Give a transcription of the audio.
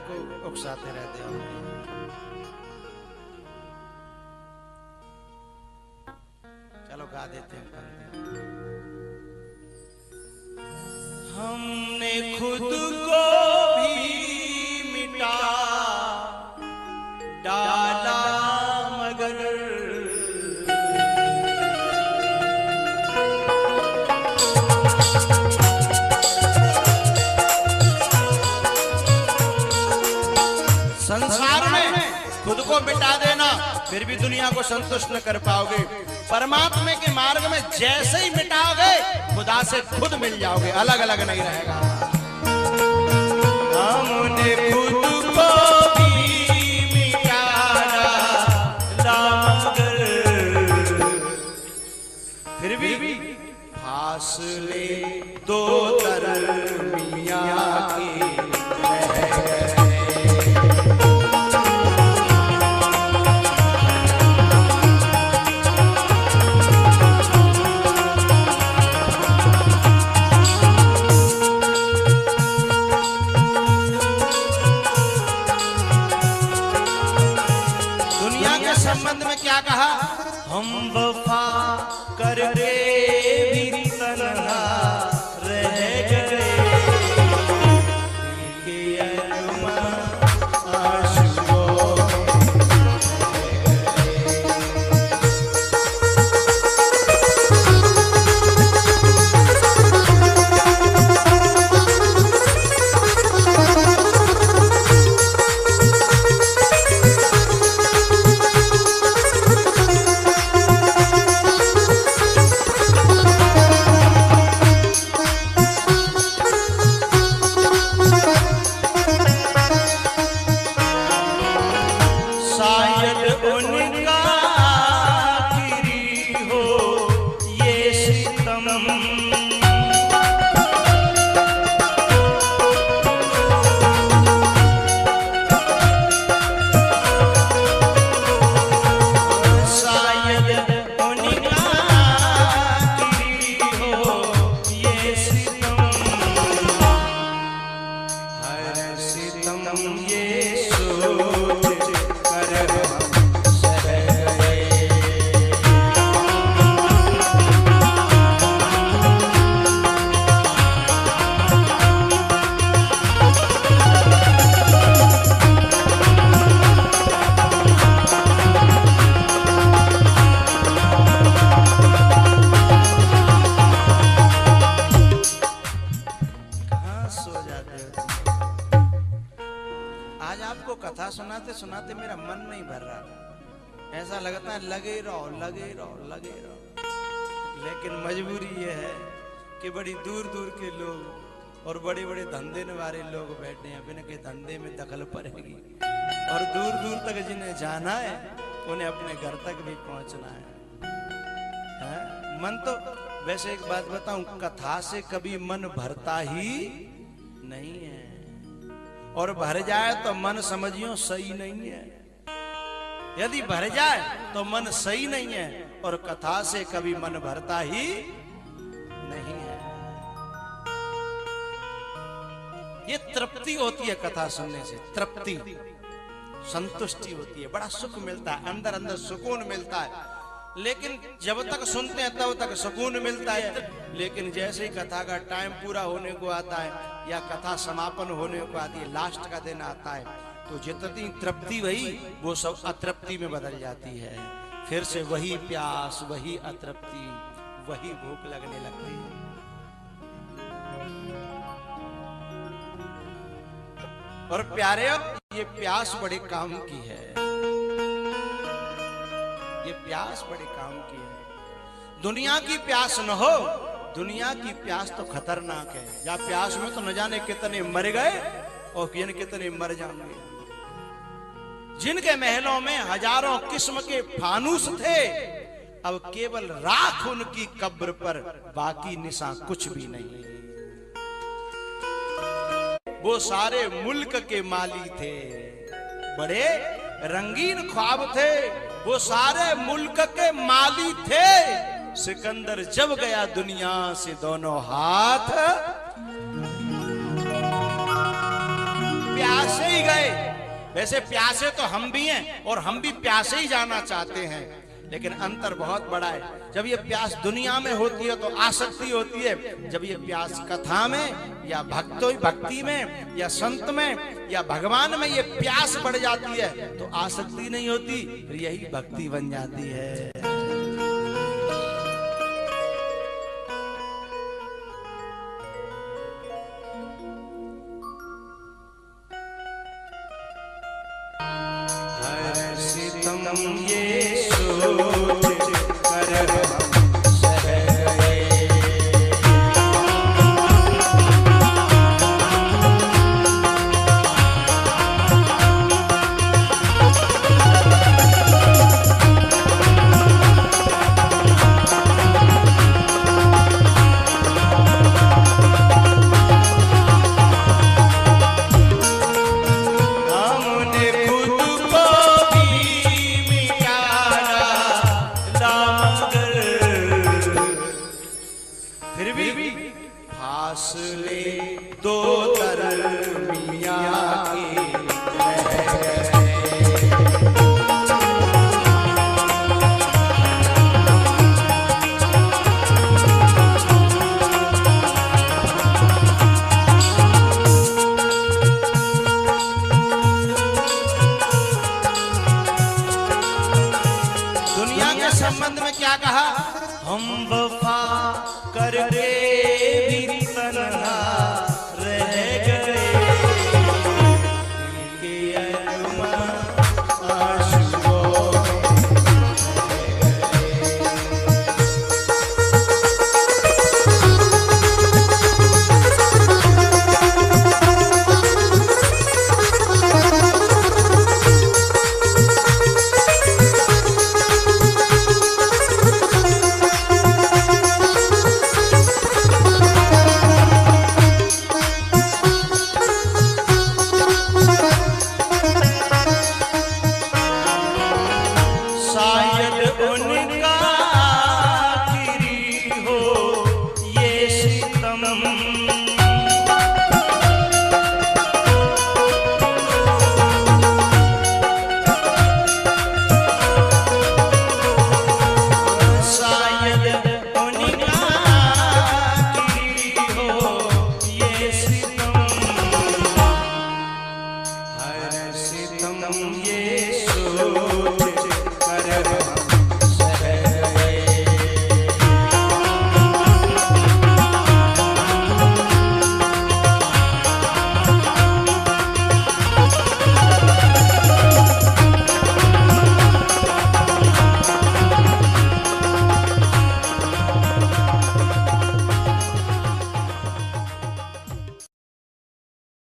को उकसाते रहते हो। चलो गा देते हैं पंक्ति। हमने खुद को भी मिटा डाला मगर संसार में खुद को मिटा देना फिर भी दुनिया को संतुष्ट न कर पाओगे। परमात्मा के मार्ग में जैसे ही मिटाओगे खुदा से खुद मिल जाओगे, अलग अलग नहीं रहेगा। हमने खुद को भी मिटा डाला मगर फिर भी फासले दो दरमियां के संबंध में क्या कहा? हम वफा करके भी तन्हा रह गए, कथा सुनाते सुनाते मेरा मन नहीं भर रहा, ऐसा लगता है लगे रहो लगे रहो लगे रहो। लेकिन मजबूरी ये है कि बड़ी दूर दूर के लोग और बड़े बड़े धंधे वाले लोग बैठे हैं, बिना के धंधे में दखल पड़ेगी और दूर दूर तक जिन्हें जाना है उन्हें अपने घर तक भी पहुंचना है। मन तो वैसे एक बात बताऊं, कथा से कभी मन भरता ही नहीं है, और भर जाए तो मन समझियो सही नहीं है। यदि भर जाए तो मन सही नहीं है, और कथा से कभी मन भरता ही नहीं है। ये तृप्ति होती है कथा सुनने से, तृप्ति संतुष्टि होती है, बड़ा सुख मिलता है, अंदर अंदर सुकून मिलता है। लेकिन जब तक सुनते हैं तब तक सुकून मिलता है, लेकिन जैसे ही कथा का टाइम पूरा होने को आता है या कथा समापन होने को आती है, लास्ट का दिन आता है, तो जितनी तृप्ति वही वो सब अतृप्ति में बदल जाती है। फिर से वही प्यास, वही अतृप्ति, वही भूख लगने लगती है। और प्यारे, ये प्यास बड़े काम की है, ये प्यास बड़े काम की है। दुनिया की प्यास न हो, दुनिया की प्यास तो खतरनाक है। या प्यास में तो न जाने कितने मर गए और कितने मर जाएंगे। जिनके महलों में हजारों किस्म के फानूस थे, अब केवल राख उनकी कब्र पर, बाकी निशान कुछ भी नहीं। वो सारे मुल्क के माली थे, बड़े रंगीन ख्वाब थे, वो सारे मुल्क के माली थे। सिकंदर जब गया दुनिया से दोनों हाथ प्यासे ही गए। वैसे प्यासे तो हम भी हैं और हम भी प्यासे ही जाना चाहते हैं, लेकिन अंतर बहुत बड़ा है। जब ये प्यास दुनिया में होती है तो आसक्ति होती है, जब ये प्यास कथा में या भक्ति में या संत में या भगवान में ये प्यास बढ़ जाती है तो आसक्ति नहीं होती, फिर यही भक्ति बन जाती है। हर सितम ये सोच कर दो दरमिया दुनिया के संबंध में क्या कहा? हम वफा करके भी तन्हा